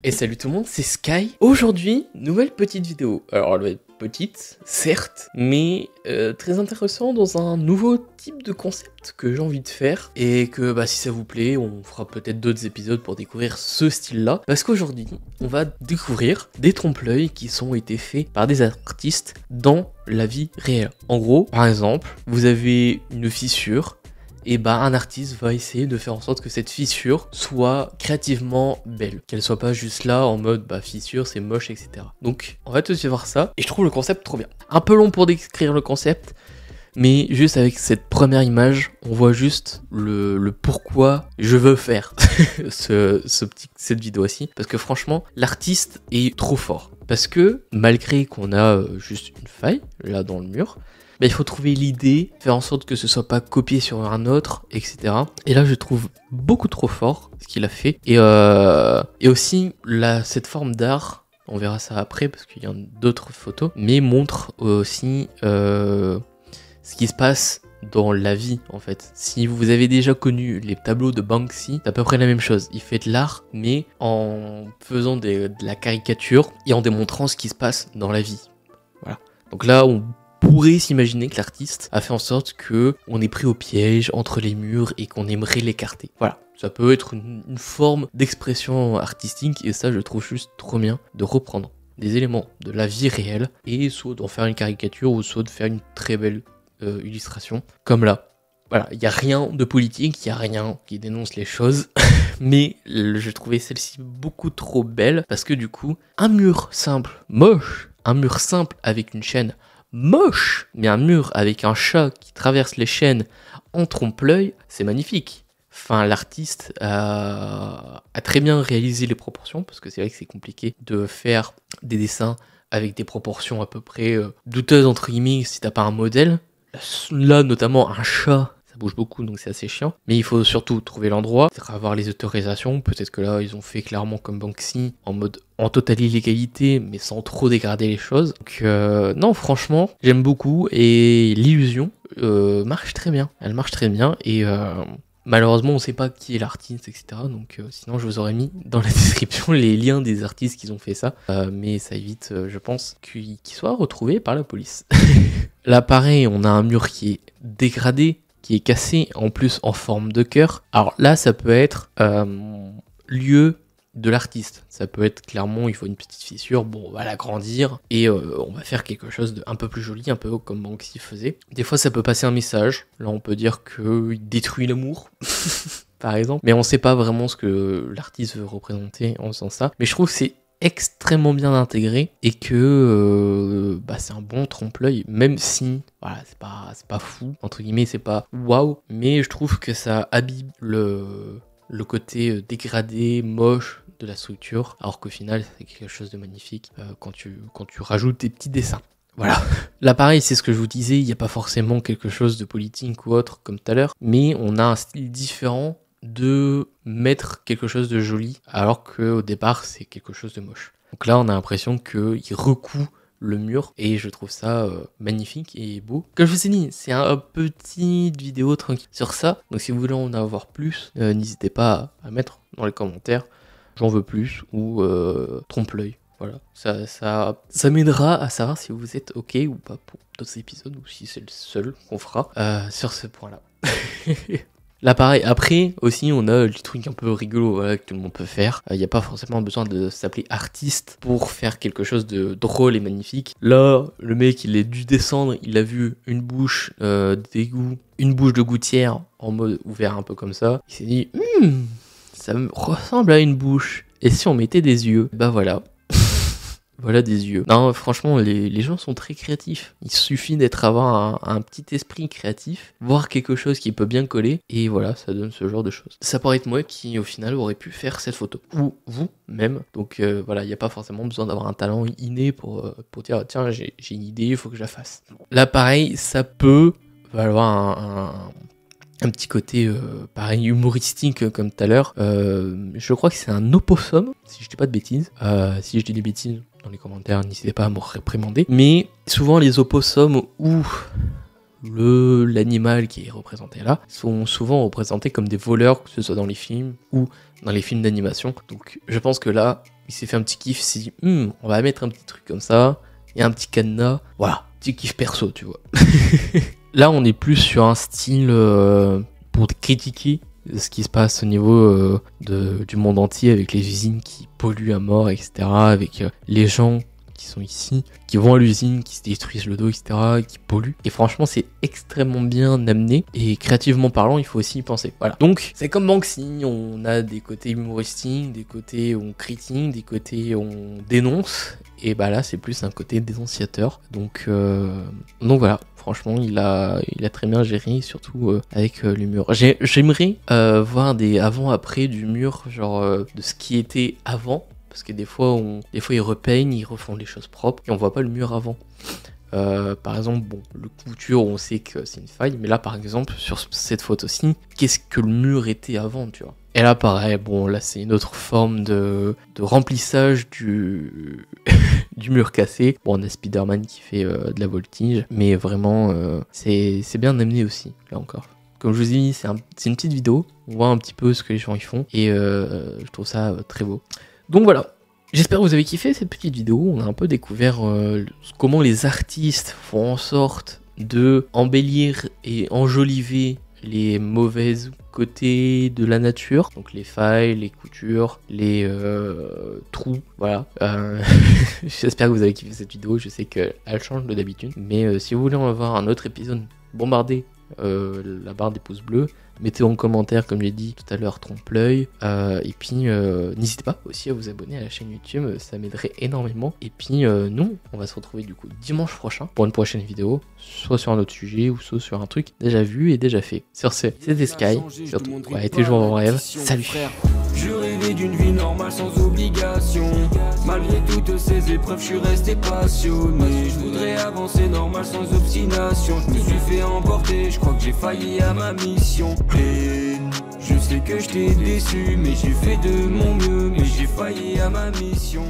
Et salut tout le monde, c'est Sky. Aujourd'hui, nouvelle petite vidéo. Alors elle va être petite, certes, mais très intéressant dans un nouveau type de concept que j'ai envie de faire. Et que si ça vous plaît, on fera peut-être d'autres épisodes pour découvrir ce style-là. Parce qu'aujourd'hui, on va découvrir des trompe-l'œil qui ont été faits par des artistes dans la vie réelle. En gros, par exemple, vous avez une fissure. Et un artiste va essayer de faire en sorte que cette fissure soit créativement belle, qu'elle soit pas juste là en mode fissure c'est moche, etc. Donc on va tout de suite voir ça, et je trouve le concept trop bien. Un peu long pour décrire le concept, mais juste avec cette première image, on voit juste le pourquoi je veux faire cette vidéo-ci, parce que franchement, l'artiste est trop fort. Parce que malgré qu'on a juste une faille là dans le mur, il faut trouver l'idée, faire en sorte que ce soit pas copié sur un autre, etc. Et là, je trouve beaucoup trop fort ce qu'il a fait. Et aussi, cette forme d'art, on verra ça après parce qu'il y a d'autres photos, mais montre aussi ce qui se passe dans la vie en fait. Si vous avez déjà connu les tableaux de Banksy, c'est à peu près la même chose. Il fait de l'art, mais en faisant de la caricature et en démontrant ce qui se passe dans la vie. Voilà. Donc là, on pourrait s'imaginer que l'artiste a fait en sorte que on est pris au piège entre les murs et qu'on aimerait l'écarter. Voilà, ça peut être une forme d'expression artistique et ça je trouve juste trop bien de reprendre des éléments de la vie réelle et soit d'en faire une caricature ou soit de faire une très belle illustration comme là. Voilà, il n'y a rien de politique, il n'y a rien qui dénonce les choses, mais je trouvais celle-ci beaucoup trop belle parce que du coup, un mur simple, moche, un mur simple avec une chaîne moche, mais un mur avec un chat qui traverse les chaînes en trompe-l'œil, c'est magnifique. Enfin, l'artiste a très bien réalisé les proportions, parce que c'est vrai que c'est compliqué de faire des dessins avec des proportions à peu près douteuses entre guillemets si t'as pas un modèle. Là, notamment un chat, ça bouge beaucoup donc c'est assez chiant, mais il faut surtout trouver l'endroit, avoir les autorisations. Peut-être que là ils ont fait clairement comme Banksy en mode en totale illégalité mais sans trop dégrader les choses. Donc non, franchement j'aime beaucoup et l'illusion marche très bien, elle marche très bien. Et malheureusement on sait pas qui est l'artiste, etc. Donc sinon je vous aurais mis dans la description les liens des artistes qui ont fait ça, mais ça évite je pense qu'ils soient retrouvés par la police. Là pareil, on a un mur qui est dégradé, qui est cassé, en plus en forme de cœur. Alors là, ça peut être lieu de l'artiste. Ça peut être clairement, il faut une petite fissure, bon, on va l'agrandir et on va faire quelque chose d'un peu plus joli, un peu comme Banksy faisait. Des fois, ça peut passer un message. Là, on peut dire qu'il détruit l'amour, par exemple. Mais on sait pas vraiment ce que l'artiste veut représenter en faisant ça. Mais je trouve que c'est extrêmement bien intégré et que c'est un bon trompe-l'œil, même si voilà, c'est pas fou entre guillemets, c'est pas waouh, mais je trouve que ça habille le côté dégradé, moche de la structure, alors qu'au final c'est quelque chose de magnifique quand tu rajoutes tes petits dessins. Voilà. Là pareil, c'est ce que je vous disais, il n'y a pas forcément quelque chose de politique ou autre comme tout à l'heure, mais on a un style différent de mettre quelque chose de joli alors qu'au départ c'est quelque chose de moche. Donc là on a l'impression qu'il recoue le mur et je trouve ça magnifique et beau. Comme je vous ai dit, c'est une petite vidéo tranquille sur ça, donc si vous voulez en avoir plus, n'hésitez pas à mettre dans les commentaires j'en veux plus ou trompe-l'œil. Voilà, ça m'aidera à savoir si vous êtes ok ou pas pour d'autres épisodes ou si c'est le seul qu'on fera sur ce point là. Là pareil, après aussi on a le truc un peu rigolo que tout le monde peut faire. Il n'y a pas forcément besoin de s'appeler artiste pour faire quelque chose de drôle et magnifique. Là, le mec il est dû descendre, il a vu une bouche d'égout, une bouche de gouttière en mode ouvert un peu comme ça. Il s'est dit, ça me ressemble à une bouche. Et si on mettait des yeux? Voilà. Voilà des yeux. Non, franchement, les gens sont très créatifs. Il suffit avoir un petit esprit créatif, voir quelque chose qui peut bien coller, et voilà, ça donne ce genre de choses. Ça pourrait être moi qui, au final, aurait pu faire cette photo. Ou vous, même. Donc voilà, il n'y a pas forcément besoin d'avoir un talent inné pour dire, tiens, j'ai une idée, il faut que je la fasse. Là, pareil, ça peut avoir un petit côté pareil humoristique comme tout à l'heure. Je crois que c'est un opossum, si je dis pas de bêtises. Si je dis des bêtises dans les commentaires, n'hésitez pas à me réprimander. Mais souvent les opossums ou l'animal qui est représenté là sont souvent représentés comme des voleurs, que ce soit dans les films ou dans les films d'animation. Donc je pense que là, il s'est fait un petit kiff, il s'est dit on va mettre un petit truc comme ça, et un petit cadenas, voilà, petit kiff perso, tu vois. Là, on est plus sur un style pour critiquer ce qui se passe au niveau du monde entier, avec les usines qui polluent à mort, etc., avec les gens qui sont ici, qui vont à l'usine, qui se détruisent le dos, etc., qui polluent. Et franchement, c'est extrêmement bien amené. Et créativement parlant, il faut aussi y penser. Voilà. Donc, c'est comme Banksy, on a des côtés humoristiques, des côtés on critique, des côtés on dénonce. Et bah là, c'est plus un côté dénonciateur. Donc voilà. Franchement, il a très bien géré, surtout avec l'humour. J'aimerais voir des avant-après du mur, genre de ce qui était avant. Parce que des fois ils repeignent, ils refont les choses propres et on voit pas le mur avant. Par exemple, bon, le couture, on sait que c'est une faille, mais là par exemple, sur cette photo-ci, qu'est-ce que le mur était avant, tu vois. Et là pareil, bon, là c'est une autre forme de remplissage du mur cassé. Bon, on a Spider-Man qui fait de la voltige, mais vraiment, c'est bien amené aussi, là encore. Comme je vous ai dit, c'est une petite vidéo, on voit un petit peu ce que les gens y font, et je trouve ça très beau. Donc voilà, j'espère que vous avez kiffé cette petite vidéo. On a un peu découvert comment les artistes font en sorte de embellir et enjoliver les mauvaises côtés de la nature. Donc les failles, les coutures, les trous, voilà. J'espère que vous avez kiffé cette vidéo. Je sais qu'elle change de d'habitude. Mais si vous voulez en avoir un autre épisode, bombardez la barre des pouces bleus. Mettez en commentaire, comme j'ai dit tout à l'heure, trompe-l'œil. Et puis, n'hésitez pas aussi à vous abonner à la chaîne YouTube, ça m'aiderait énormément. Et puis, nous, on va se retrouver du coup dimanche prochain pour une prochaine vidéo, soit sur un autre sujet ou soit sur un truc déjà vu et déjà fait. Sur ce, c'était Sky, surtout, ouais, toujours en rêve. Salut! Je rêvais d'une vie normale sans obligation. Malgré toutes ces épreuves, je suis resté passionné. Je voudrais avancer normal sans obstination. Je me suis fait emporter, je crois que j'ai failli à ma mission. Et je sais que je t'ai déçu, mais j'ai fait de mon mieux. Mais j'ai failli à ma mission.